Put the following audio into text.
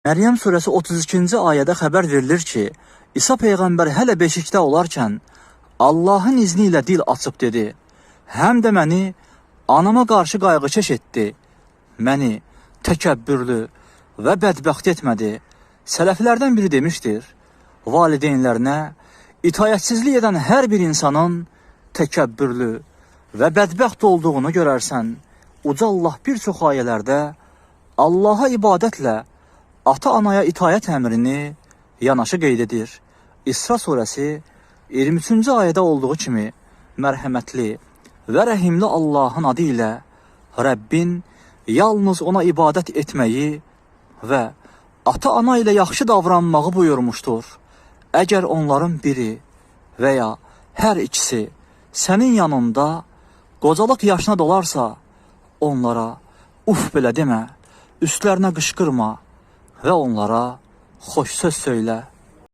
Məryəm surəsi 32-ci ayədə xəbər verilir ki, İsa Peyğəmbər hələ beşikdə olarkən Allahın izni ilə dil açıb dedi, həm də məni anama qarşı qayğıkeş etdi, məni təkəbbürlü və bədbəxt etmədi. Sələflərdən biri demişdir, valideynlərinə itayətsizlik edən hər bir insanın təkəbbürlü və bədbəxt olduğunu görərsən. Uca Allah bir çox ayələrdə Allaha ibadətlə ata-anaya itayət əmrini yanaşı qeyd edir. İsra surəsi 23-cü ayədə olduğu kimi mərhəmətli və rəhimli Allahın adı ilə Rəbbin yalnız ona ibadət etməyi və ata-ana ilə yaxşı davranmağı buyurmuşdur. Əgər onların biri və ya hər ikisi sənin yanında qocalıq yaşına dolarsa, onlara uf belə demə, üstlərinə qışqırma və onlara xoş söz söylə.